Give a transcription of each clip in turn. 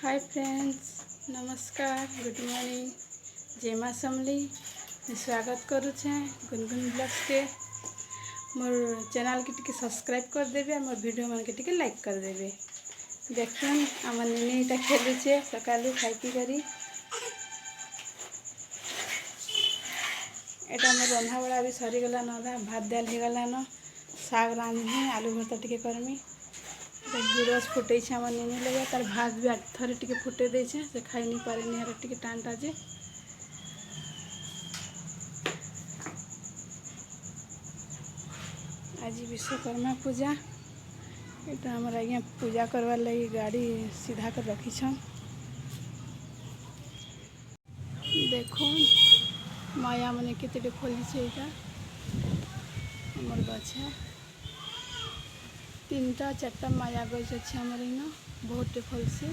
Hi friends, नमस्कार, good morning. जय माँ समली। स्वागत करुचे गुनगुन ब्लॉग्स के। मोर चैनल के टिके सब्सक्राइब कर देबे और मोर वीडियो मन के टिके लाइक कर देबे। देखुन आम निनीटा खेलुचे सकालू खाई पी करी। एटा मोर रंधा बड़ा भी सरीगला नधा भात दाल हो गलान। साग रांधि आलू भर्ता टिके करमी। गुरस फुटे आम निनी लगे तार भात भी थरे टिके फुटे दे से खाई नहीं पारे निहार टिके टाणटा जे। आज विश्वकर्मा पूजा। एटा हमार आज्ञा पूजा करवा लगी गाड़ी सीधा कर रखी छन। देखो माया मने केते खोली छे। एटा हमर गछ तीनटा चारटा माया गछ अच्छे हमारे इन बहुत फल से।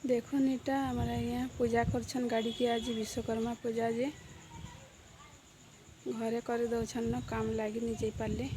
देखो नीटा हमारा यहाँ पूजा करछन गाड़ी के। आज विश्वकर्मा पूजा जे घरे कर दौछन न काम लागी नहीं जाई पारले।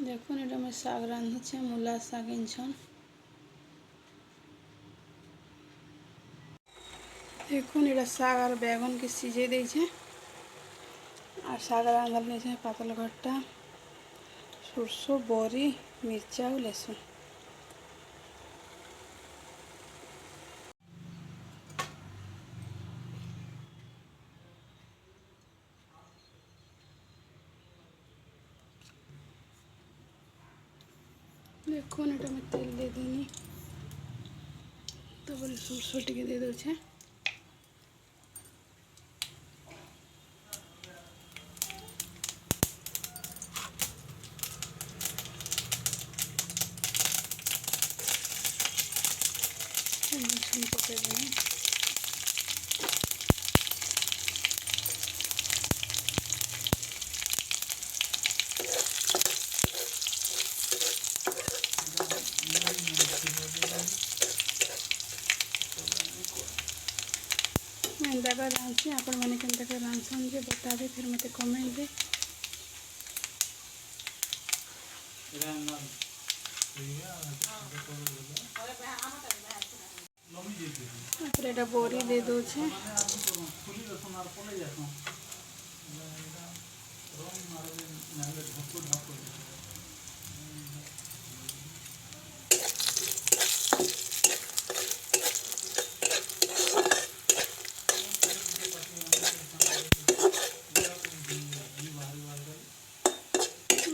देखो एटा में साग रांधुचे मूला साग इनछन। देखो एटा साग और बैगन के सीझे दे छे और साग रांधल नहीं छे पातल घट्टा सरसों बरी मिर्चा और लहसुन। देखो एटा में तेल दे देनी तो बोले सरसों टिके दे दो छे। लहसुन पके देनी। एंता का रांधि आपण मैंने केंता का रांधसन जे बताबे फिर मते कमेंट दे। एटा बोरी दे दो छे।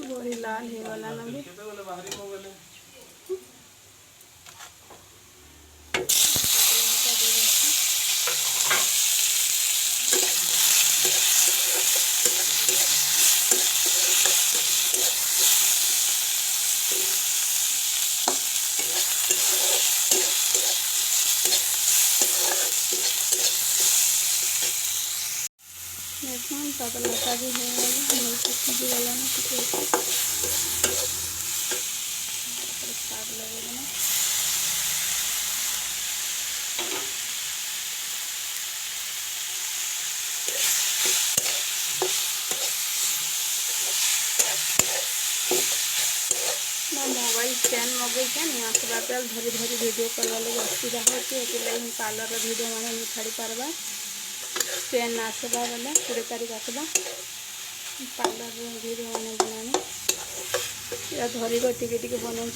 बोरी लाल हे वाला ना भी देखो पातल घटा भी है वाला सीधी वाला ना टिके साग लगेगा ना। मोबाइल स्टैंड मगई क्या नहीं आसवा पे धरी धरी वीडियो करवा लगे असुविधा होती पार्लर वीडियो मैंने नहीं छाड़ी पार्बा। स्टैंड आसवा बेले 20 तारीख आसवा पार्लर वीडियो मैंने बनानी या धरी टिके टिके बनाऊे।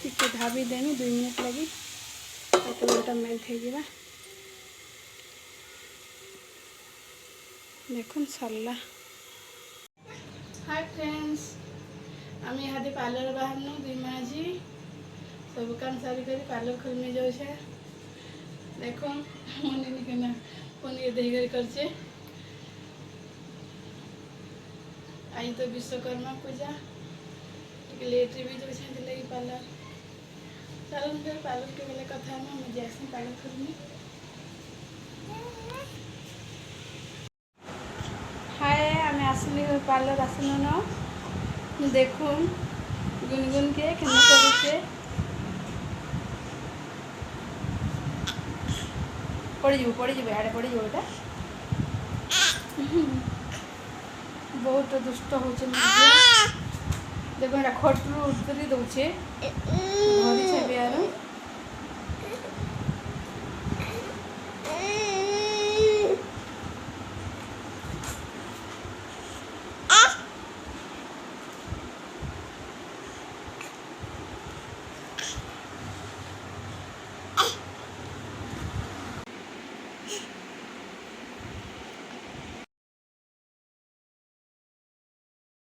टिके ढाबी देनी 2 मिनट लगी। लुणटा मेल्ट हो देखुन सरला। हाय फ्रेंड्स, आम यहाँ पार्लर बाहर दुई माजी सब काम सारी कर पार्लर खोलने जाऊे। देख मन के पनीर देकर करचे। आज तो विश्वकर्मा पूजा लेट भी जाऊे लगे पार्लर। चलो फिर पार्लर के बेले कथा मुझे जासी पार्लर खोलनी। हाय आम आसली पार्लर आसलु न देखुन गुनगुन के केना करुचे। पड़ जाए आड़े पड़ जाए बहुत दुष्ट हो देखो खटरू उतरी दौचे धरी छे